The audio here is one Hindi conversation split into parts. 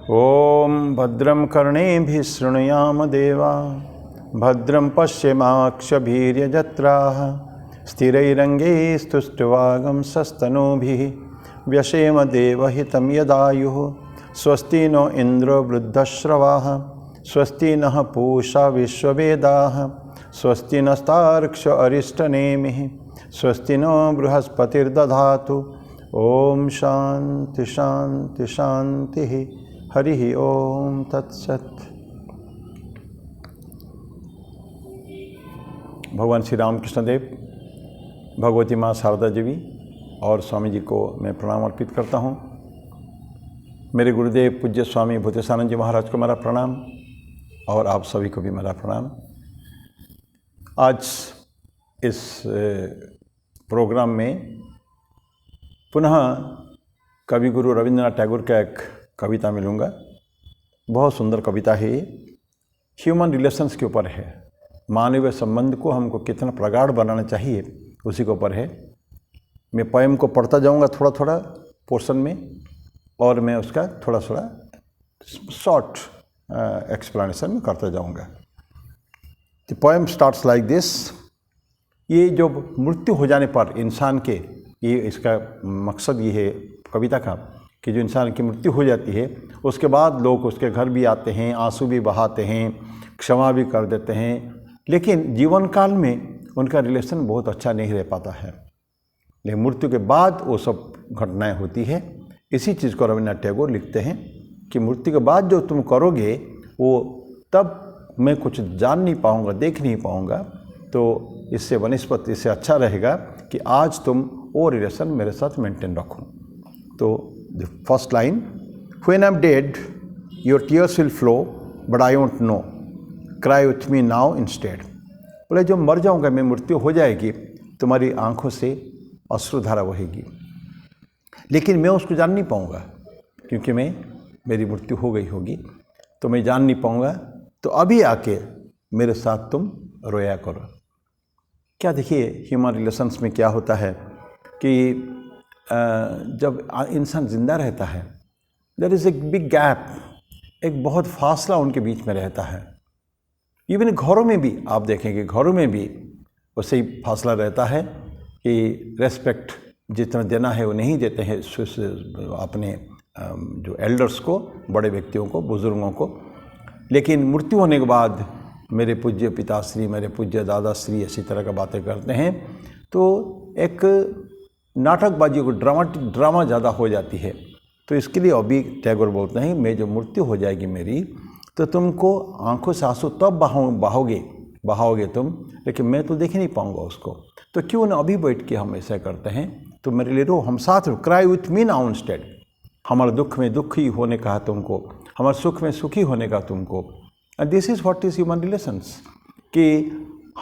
ॐ भद्रं कर्णेभिः शृणुयाम देवा भद्रं पश्येमाक्षभिर्यजत्राः स्थिरैरङ्गैस्तुष्टुवागंसस्तनूभिः व्यशेम देवहितं यदायुः स्वस्ति नो इन्द्रो वृद्धश्रवाः स्वस्ति नः पूषा विश्ववेदाः स्वस्ति नस्तार्क्ष्य अरिष्टनेमिः स्वस्ति नो बृहस्पतिर्दधातु ओम शांति शांति शांति हरि ओम तत्सत। भगवान श्री रामकृष्ण देव, भगवती माँ शारदा देवी और स्वामी जी को मैं प्रणाम अर्पित करता हूँ। मेरे गुरुदेव पूज्य स्वामी भूतेशानंद जी महाराज को मेरा प्रणाम और आप सभी को भी मेरा प्रणाम। आज इस प्रोग्राम में पुनः कवि गुरु रविंद्रनाथ टैगोर का एक कविता मिलूँगा। बहुत सुंदर कविता है ये। ह्यूमन रिलेशंस के ऊपर है, मानवीय संबंध को हमको कितना प्रगाढ़ बनाना चाहिए उसी के ऊपर है। मैं पोएम को पढ़ता जाऊँगा थोड़ा थोड़ा पोर्शन में और मैं उसका थोड़ा थोड़ा शॉर्ट एक्सप्लेनेशन में करता जाऊँगा। The poem starts like this. ये जो मृत्यु हो जाने पर इंसान के, ये इसका मकसद ये है कविता का कि जो इंसान की मृत्यु हो जाती है उसके बाद लोग उसके घर भी आते हैं, आंसू भी बहाते हैं, क्षमा भी कर देते हैं, लेकिन जीवन काल में उनका रिलेशन बहुत अच्छा नहीं रह पाता है। लेकिन मृत्यु के बाद वो सब घटनाएं होती है। इसी चीज़ को रविन्द्रनाथ टैगोर लिखते हैं कि मृत्यु के बाद जो तुम करोगे वो तब मैं कुछ जान नहीं पाऊँगा, देख नहीं पाऊँगा, तो इससे वनस्पति इससे अच्छा रहेगा कि आज तुम वो रिलेशन मेरे साथ मेंटेन रखो। तो the first line, when I am dead your tears will flow but I won't know, cry with me now instead. बोले जो मर जाऊंगा मैं, मृत्यु हो जाएगी, तुम्हारी आंखों से अश्रुधारा बहेगी, लेकिन मैं उसको जान नहीं पाऊंगा क्योंकि मेरी मृत्यु हो गई होगी, तो मैं जान नहीं पाऊंगा। तो अभी आके मेरे साथ तुम रोया करो। क्या देखिए ह्यूमन रिलेशंस में क्या होता है कि जब इंसान ज़िंदा रहता है there is a big gap, एक बहुत फासला उनके बीच में रहता है। इवन घरों में भी आप देखेंगे, घरों में भी वैसे ही फासला रहता है कि रेस्पेक्ट जितना देना है वो नहीं देते हैं अपने जो एल्डर्स को, बड़े व्यक्तियों को, बुज़ुर्गों को। लेकिन मृत्यु होने के बाद मेरे पूज्य पिताश्री, मेरे पूज्य दादाश्री ऐसी तरह का बातें करते हैं, तो एक नाटकबाजी को ड्रामा ज़्यादा हो जाती है। तो इसके लिए अभी टैगोर बोलते हैं मैं जो मृत्यु हो जाएगी मेरी, तो तुमको आंखों से आंसू तब बहाओगे तुम, लेकिन मैं तो देख नहीं पाऊँगा उसको। तो क्यों ना अभी बैठ के हम ऐसा करते हैं, तो मेरे लिए रो, हम साथ रो, cry with me now instead. हमारे दुख में दुखी होने का तुमको, हमारे सुख में सुखी होने का तुमको। And this is what is human relations, कि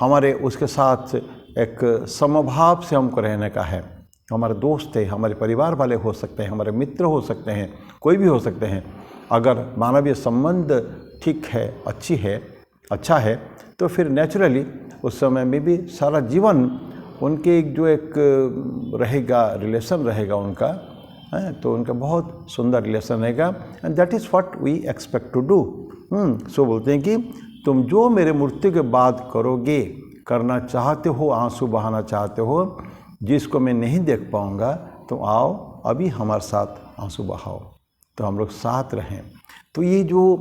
हमारे उसके साथ एक समभाव से हमको रहने का है। हमारे दोस्त है, हमारे परिवार वाले हो सकते हैं, हमारे मित्र हो सकते हैं, कोई भी हो सकते हैं। अगर मानवीय संबंध ठीक है, अच्छा है, तो फिर नेचुरली उस समय में भी सारा जीवन उनके जो एक रहेगा, रिलेशन रहेगा उनका, तो उनका बहुत सुंदर रिलेशन रहेगा। And that is what we expect to do. So बोलते हैं कि तुम जो मेरे मृत्यु के बाद करोगे, करना चाहते हो, आंसू बहाना चाहते हो, जिसको मैं नहीं देख पाऊँगा, तो आओ अभी हमारे साथ आंसू बहाओ, तो हम लोग साथ रहें। तो ये जो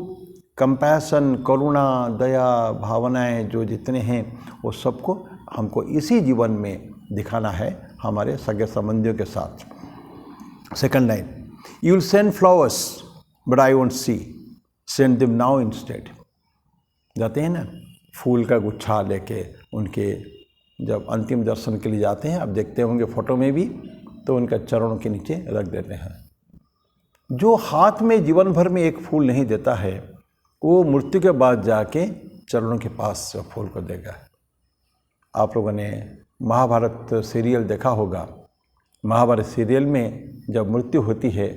कंपैशन, करुणा, दया भावनाएं जो जितने हैं वो सबको हमको इसी जीवन में दिखाना है हमारे सगे संबंधियों के साथ। Second line, you will send flowers but I won't see, send them now instead. जाते हैं ना फूल का गुच्छा लेके, उनके जब अंतिम दर्शन के लिए जाते हैं, आप देखते होंगे फोटो में भी, तो उनका चरणों के नीचे रख देते हैं। जो हाथ में जीवन भर में एक फूल नहीं देता है, वो मृत्यु के बाद जाके चरणों के पास फूल को देगा। आप लोगों ने महाभारत सीरियल देखा होगा। महाभारत सीरियल में जब मृत्यु होती है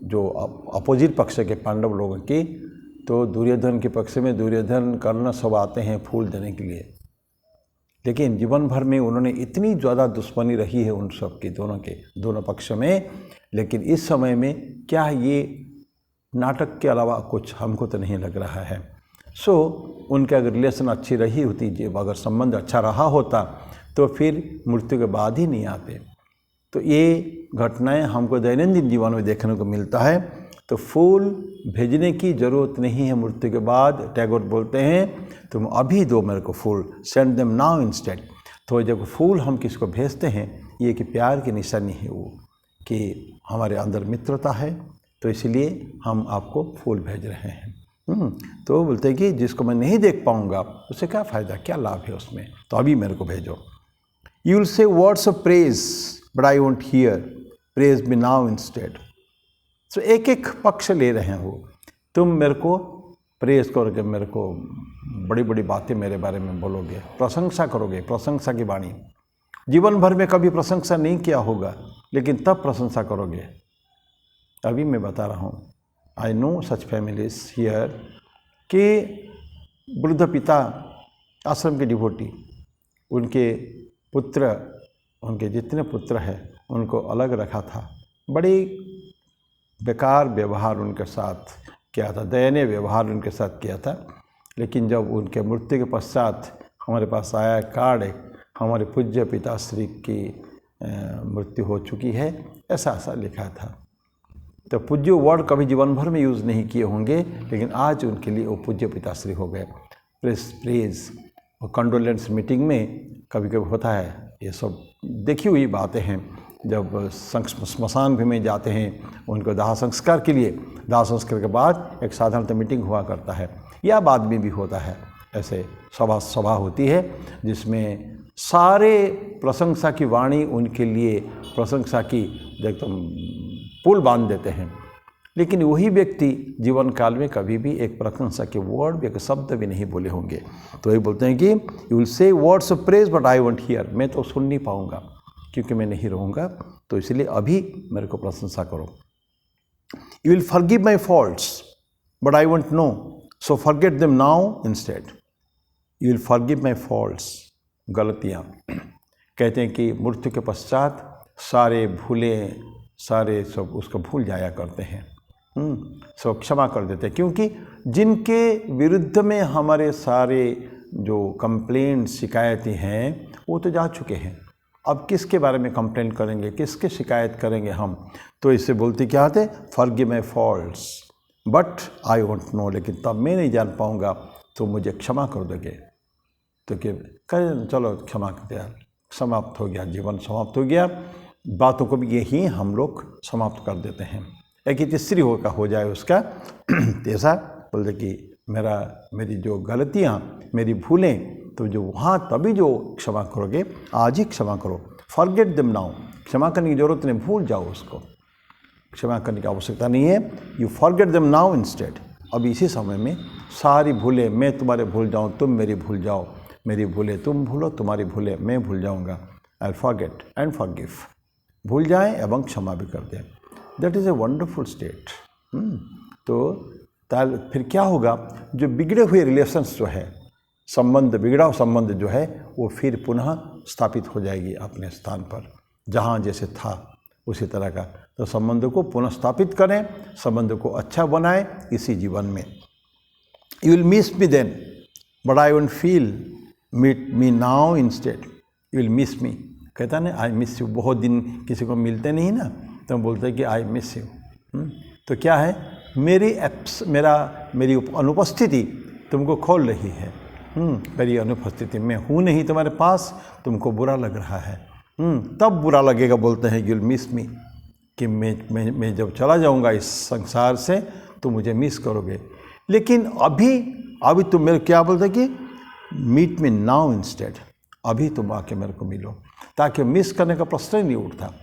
जो अपोजिट पक्ष के पांडव लोगों की, तो दुर्योधन के पक्ष में दुर्योधन, कर्ण सब आते हैं फूल देने के लिए। लेकिन जीवन भर में उन्होंने इतनी ज़्यादा दुश्मनी रही है उन सब की, दोनों पक्ष में। लेकिन इस समय में क्या ये नाटक के अलावा कुछ हमको तो नहीं लग रहा है। सो उनके अगर रिलेशन अच्छी रही होती, जब अगर संबंध अच्छा रहा होता तो फिर मृत्यु के बाद ही नहीं आते। तो ये घटनाएं हमको दैनंदिन जीवन में देखने को मिलता है। तो फूल भेजने की ज़रूरत नहीं है मृत्यु के बाद। टैगोर बोलते हैं तुम अभी दो मेरे को फूल, सेंड देम नाउ इंस्टेड। तो जब फूल हम किसको भेजते हैं, ये कि प्यार की निशानी है वो, कि हमारे अंदर मित्रता है, तो इसलिए हम आपको फूल भेज रहे हैं। तो बोलते हैं कि जिसको मैं नहीं देख पाऊँगा उससे क्या फ़ायदा, क्या लाभ है उसमें, तो अभी मेरे को भेजो। You will say words of praise but I won't here, praise me now instead. तो एक एक पक्ष ले रहे हो, तुम मेरे को प्रेज करोगे, मेरे को बड़ी बड़ी बातें मेरे बारे में बोलोगे, प्रशंसा करोगे, प्रशंसा की वाणी। जीवन भर में कभी प्रशंसा नहीं किया होगा, लेकिन तब प्रशंसा करोगे। अभी मैं बता रहा हूँ, I know such families here कि वृद्ध पिता आश्रम के डिवोटी, उनके पुत्र, उनके जितने पुत्र हैं उनको अलग रखा था। बड़ी बेकार व्यवहार उनके साथ किया था, दयनीय व्यवहार उनके साथ किया था। लेकिन जब उनके मृत्यु के पश्चात हमारे पास आया कार्ड, हमारे पूज्य पिताश्री की मृत्यु हो चुकी है, ऐसा लिखा था। तो पूज्य वर्ड कभी जीवन भर में यूज़ नहीं किए होंगे, लेकिन आज उनके लिए वो पूज्य पिताश्री हो गए। प्रेज और कंडोलेंस मीटिंग में कभी कभी होता है, ये सब देखी हुई बातें हैं। जब स्मशान भी में जाते हैं उनको दाह संस्कार के लिए, दाह संस्कार के बाद एक साधारणतः मीटिंग हुआ करता है, या बाद में भी होता है। ऐसे सभा होती है जिसमें सारे प्रशंसा की वाणी उनके लिए, प्रशंसा की एकदम पुल बांध देते हैं। लेकिन वही व्यक्ति जीवन काल में कभी भी एक प्रशंसा के वर्ड भी, एक शब्द भी नहीं बोले होंगे। तो ये बोलते हैं कि you will say words of praise but I won't here, मैं तो सुन नहीं पाऊँगा क्योंकि मैं नहीं रहूँगा, तो इसलिए अभी मेरे को प्रशंसा करो। You will forgive my faults but I won't know, so forget them now instead. You will forgive my faults, गलतियाँ। कहते हैं कि मृत्यु के पश्चात सारे भूलें, सारे सब उसको भूल जाया करते हैं, सब क्षमा कर देते हैं। क्योंकि जिनके विरुद्ध में हमारे सारे जो कंप्लेंट, शिकायतें हैं, वो तो जा चुके हैं। अब किसके बारे में कंप्लेन करेंगे, किसके शिकायत करेंगे हम। तो इससे बोलते क्या आते, forgive my faults but I won't know, लेकिन तब मैं नहीं जान पाऊँगा, तो मुझे क्षमा कर दोगे। तो कि करें, चलो क्षमा कर दिया, समाप्त हो गया, जीवन समाप्त हो गया। बातों को भी यही हम लोग समाप्त कर देते हैं। एक ही तीसरी हो जाए उसका ऐसा बोलते कि मेरी जो गलतियाँ, मेरी भूलें, तो जो वहाँ तभी जो क्षमा करोगे, आज ही क्षमा करो। फॉरगेट देम नाउ, क्षमा करने की जरूरत नहीं, भूल जाओ उसको, क्षमा करने की आवश्यकता नहीं है। You forget them now instead. अब इसी समय में सारी भूलें मैं तुम्हारे भूल जाऊँ, तुम मेरी भूल जाओ, मेरी भूलें तुम भूलो, तुम्हारी भूलें मैं भूल जाऊँगा। आई फॉरगेट एंड फॉरगिव, भूल जाएं एवं क्षमा भी कर दें। That is a wonderful state. तो फिर क्या होगा, जो बिगड़े हुए रिलेशंस जो है, संबंध, बिगड़ा हुआ संबंध जो है, वो फिर पुनः स्थापित हो जाएगी अपने स्थान पर, जहाँ जैसे था उसी तरह का। तो संबंध को पुनः स्थापित करें, संबंध को अच्छा बनाएं इसी जीवन में। You will miss me then but I won't feel meet me now instead. You will miss me, कहता ना आई मिस यू, बहुत दिन किसी को मिलते नहीं ना, तो बोलते हैं कि आई मिस यू। तो क्या है, मेरी अनुपस्थिति तुमको खोल रही है। मेरी अनुपस्थिति, मैं हूँ नहीं तुम्हारे पास, तुमको बुरा लग रहा है। तब बुरा लगेगा, बोलते हैं यू विल मिस मी, कि मैं जब चला जाऊँगा इस संसार से तो मुझे मिस करोगे। लेकिन अभी तुम मेरे क्या बोलते कि मीट मी नाउ इंस्टेड, अभी तुम आके मेरे को मिलो, ताकि मिस करने का प्रश्न ही नहीं उठता।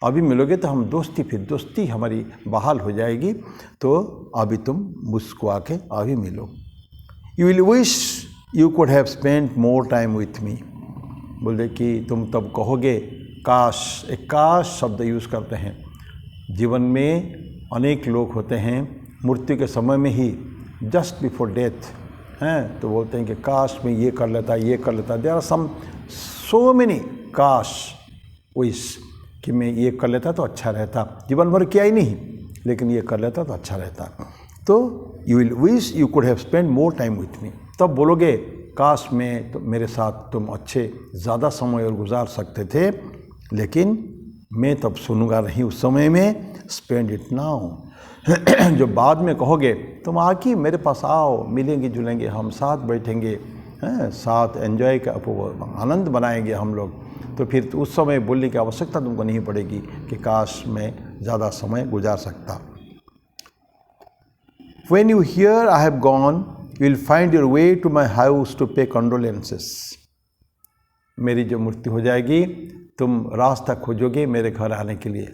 अभी मिलोगे तो हम दोस्ती हमारी बहाल हो जाएगी। तो अभी तुम मुझको आके अभी मिलो। You will wish you could have spent more time with me, बोलते कि तुम तब कहोगे काश, एक काश शब्द यूज़ करते हैं। जीवन में अनेक लोग होते हैं मृत्यु के समय में ही, जस्ट बिफोर डेथ हैं, तो बोलते हैं कि काश मैं ये कर लेता, ये कर लेता। There are some so many काश विश, कि मैं ये कर लेता तो अच्छा रहता। जीवन भर किया ही नहीं, लेकिन ये कर लेता तो अच्छा रहता। तो you will wish you could have spend more time with me, तब बोलोगे काश में तो मेरे साथ तुम अच्छे ज़्यादा समय और गुजार सकते थे, लेकिन मैं तब सुनूंगा नहीं उस समय में, स्पेंड इट नाउ। जो बाद में कहोगे तुम आके मेरे पास आओ, मिलेंगे जुलेंगे, हम साथ बैठेंगे, हैं साथ एंजॉय का आनंद बनाएंगे हम लोग, तो फिर उस समय बोलने की आवश्यकता तुमको नहीं पड़ेगी कि काश मैं ज़्यादा समय गुजार सकता। When you hear I have gone, you will find your way to my house to pay condolences. मेरी जो मृत्यु हो जाएगी, तुम रास्ता खोजोगे मेरे घर आने के लिए,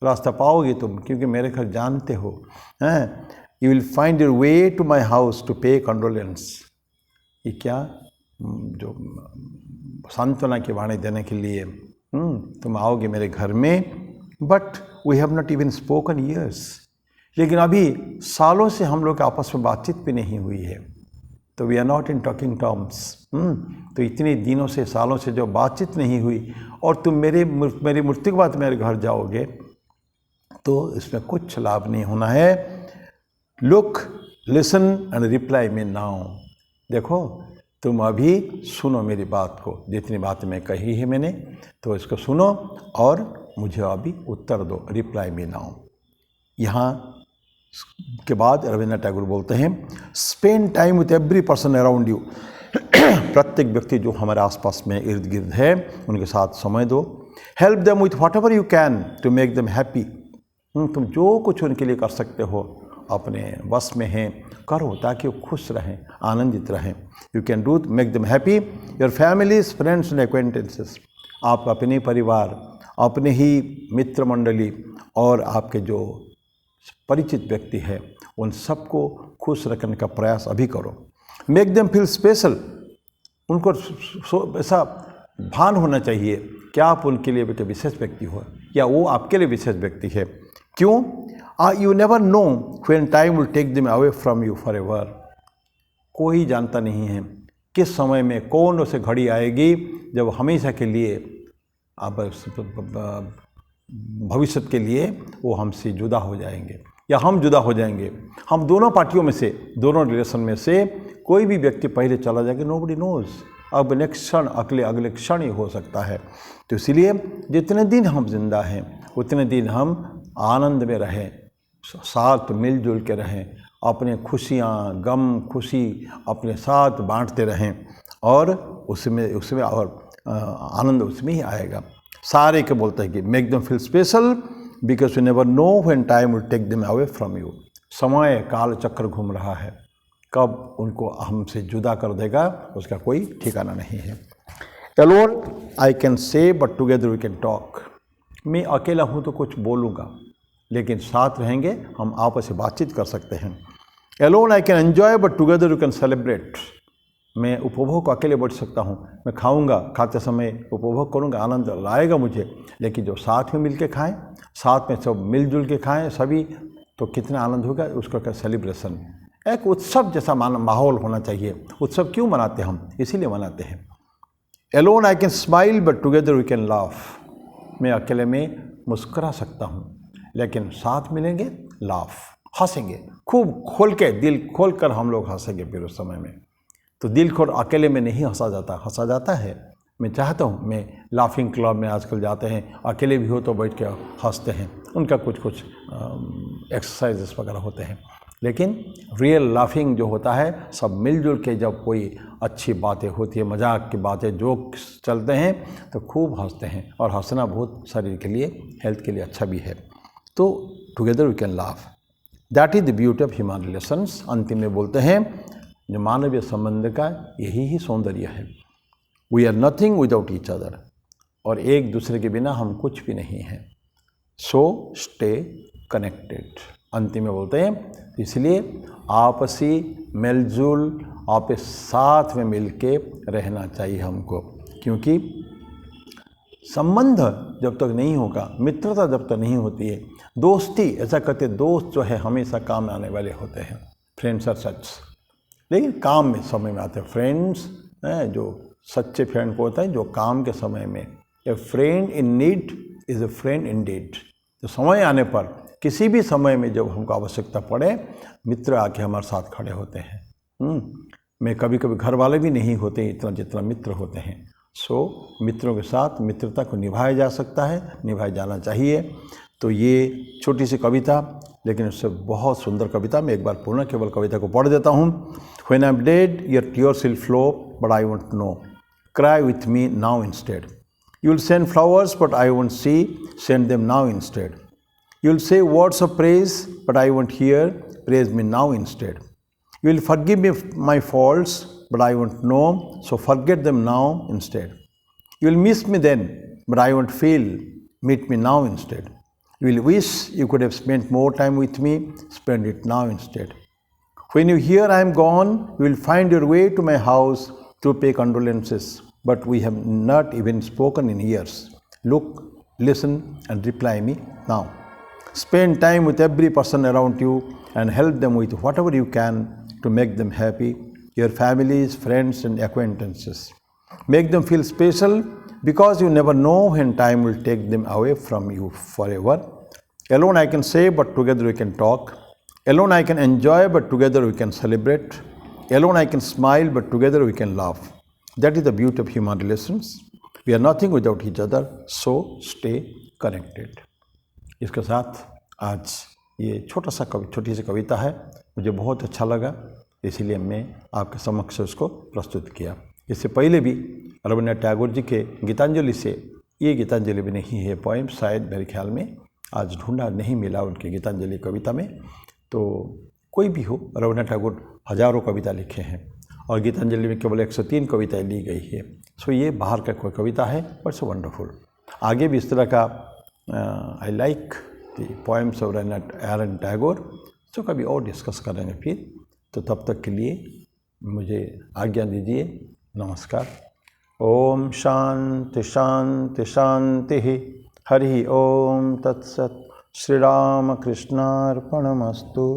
रास्ता पाओगे तुम, क्योंकि मेरे घर जानते हो, हैं। You will find your way to my house to pay condolence. ये क्या जो सांत्वना की वाणी देने के लिए तुम आओगे मेरे घर में, but we have not even spoken years, लेकिन अभी सालों से हम लोग आपस में बातचीत भी नहीं हुई है, तो we are not in talking terms. तो इतने दिनों से सालों से जो बातचीत नहीं हुई, और तुम मेरी मृत्यु के बाद मेरे घर जाओगे, तो इसमें कुछ लाभ नहीं होना है। Look, listen and reply me now. देखो तुम अभी सुनो मेरी बात को, जितनी बात मैं कही है मैंने, तो इसको सुनो और मुझे अभी उत्तर दो, रिप्लाई मी नाउ। यहाँ के बाद रविन्द्रनाथ टैगोर बोलते हैं, spend time with every person around you. प्रत्येक व्यक्ति जो हमारे आसपास में इर्द गिर्द है, उनके साथ समय दो। Help them with whatever you can to make them happy. तुम जो कुछ उनके लिए कर सकते हो, अपने वश में हैं, करो, ताकि वो खुश रहें, आनंदित रहें। You can do make them happy your families, friends and acquaintances. आप अपने परिवार, अपने ही मित्र मंडली और आपके जो परिचित व्यक्ति है, उन सबको खुश रखने का प्रयास अभी करो। Make them feel special. उनको ऐसा भान होना चाहिए कि आप उनके लिए एक विशेष व्यक्ति हो, या वो आपके लिए विशेष व्यक्ति है। क्यों? You never know when time will take them away from you forever. कोई जानता नहीं है किस समय में कौन उसे घड़ी आएगी जब हमेशा के लिए, अब भविष्य के लिए वो हमसे जुदा हो जाएंगे, या हम जुदा हो जाएंगे। हम दोनों पार्टियों में से, दोनों रिलेशन में से कोई भी व्यक्ति पहले चला जाएगा, नोबडी नोज। अब नेक्स्ट क्षण, अगले क्षण ही हो सकता है। तो इसलिए जितने दिन हम जिंदा हैं, उतने दिन हम आनंद में रहें, साथ मिलजुल के रहें, अपने खुशियाँ, गम, खुशी अपने साथ बांटते रहें, और उसमें और आनंद उसमें ही आएगा। सारे के बोलते हैं कि make them feel special because you never know when time will take them away from you. समय काल चक्र घूम रहा है, कब उनको हमसे जुदा कर देगा उसका कोई ठिकाना नहीं है। Alone I can say but together we can talk. मैं अकेला हूँ तो कुछ बोलूँगा, लेकिन साथ रहेंगे हम आपस में बातचीत कर सकते हैं। Alone I can enjoy but together you can celebrate. मैं उपभोग अकेले बैठ सकता हूँ, मैं खाऊंगा, खाते समय उपभोग करूँगा, आनंद लाएगा मुझे, लेकिन जो साथ में मिल के खाएँ, साथ में सब मिलजुल के खाएँ सभी, तो कितना आनंद होगा, उसका क्या सेलिब्रेशन, एक उत्सव जैसा माहौल होना चाहिए। उत्सव क्यों मनाते हैं हम? इसीलिए मनाते हैं। Alone I can smile but together we can laugh. मैं अकेले में मुस्कुरा सकता हूँ, लेकिन साथ मिलेंगे, लाफ, हंसेंगे, खूब खोल के, दिल खोल कर हम लोग हंसेंगे फिर उस समय में। तो दिल खोल अकेले में नहीं हंसा जाता है। मैं चाहता हूँ, मैं लाफिंग क्लब में आजकल जाते हैं, अकेले भी हो तो बैठ के हंसते हैं, उनका कुछ एक्सरसाइजेस वगैरह होते हैं, लेकिन रियल लाफिंग जो होता है, सब मिलजुल के जब कोई अच्छी बातें होती है, मजाक की बातें, जोक्स चलते हैं, तो खूब हंसते हैं। और हंसना बहुत शरीर के लिए, हेल्थ के लिए अच्छा भी है। तो together we can laugh, that is the beauty of human relations. अंतिम में बोलते हैं, जो मानवीय संबंध का यही ही सौंदर्य है। We are nothing without each other. और एक दूसरे के बिना हम कुछ भी नहीं हैं। So stay connected. अंतिम में बोलते हैं, इसलिए आपसी मिलजुल, आपस साथ में मिलके रहना चाहिए हमको, क्योंकि संबंध जब तक नहीं होगा, मित्रता जब तक नहीं होती है, दोस्ती, ऐसा कहते दोस्त जो है हमेशा काम आने वाले होते हैं, फ्रेंड्स आर सच। लेकिन काम में समय में आते हैं फ्रेंड्स, जो सच्चे फ्रेंड को होता है जो काम के समय में। A friend in need is a friend in deed. तो समय आने पर किसी भी समय में जब हमको आवश्यकता पड़े मित्र आके हमारे साथ खड़े होते हैं। मैं कभी कभी घर वाले भी नहीं होते इतना जितना मित्र होते हैं। सो मित्रों के साथ मित्रता को निभाया जा सकता है, निभाया जाना चाहिए। तो ये छोटी सी कविता, लेकिन उससे बहुत सुंदर कविता। मैं एक बार पुनः केवल कविता को पढ़ देता हूँ। When I'm dead, your tears will flow, but I won't know. Cry with me now instead. You'll send flowers, but I won't see. Send them now instead. You'll say words of praise, but I won't hear. Praise me now instead. You'll forgive me my faults, but I won't know. So forget them now instead. You'll miss me then, but I won't feel. Meet me now instead. You will wish you could have spent more time with me. Spend it now instead. When you hear I am gone, you will find your way to my house to pay condolences. But we have not even spoken in years. Look, listen, and reply me now. Spend time with every person around you and help them with whatever you can to make them happy, your families, friends, and acquaintances. Make them feel special because you never know when time will take them away from you forever. Alone I can say, but together we can talk. Alone I can enjoy, but together we can celebrate. Alone I can smile, but together we can laugh. That is the beauty of human relations. We are nothing without each other, so stay connected. इसके साथ आज ये छोटी सी कविता है, मुझे बहुत अच्छा लगा, इसीलिए मैं आपके समक्ष उसको प्रस्तुत किया। इससे पहले भी रवींद्रनाथ टैगोर जी के गीतांजलि से, ये गीतांजलि भी नहीं है पोएम, शायद मेरे ख्याल में आज ढूंढा नहीं मिला उनके गीतांजलि कविता में। तो कोई भी हो, रवींद्रनाथ टैगोर हजारों कविता लिखे हैं और गीतांजलि में केवल 103 कविताएं ली गई है। सो ये बाहर का कोई कविता है, बट सो वंडरफुल। आगे भी इस तरह का I like the poems of Rabindranath Tagore, so कभी और डिस्कस करेंगे फिर। तो तब तक के लिए मुझे आज्ञा दीजिए। नमस्कार। ओम शांति शांति शांति। हरि ओम तत्सत्। श्री राम कृष्णार्पणमस्तु।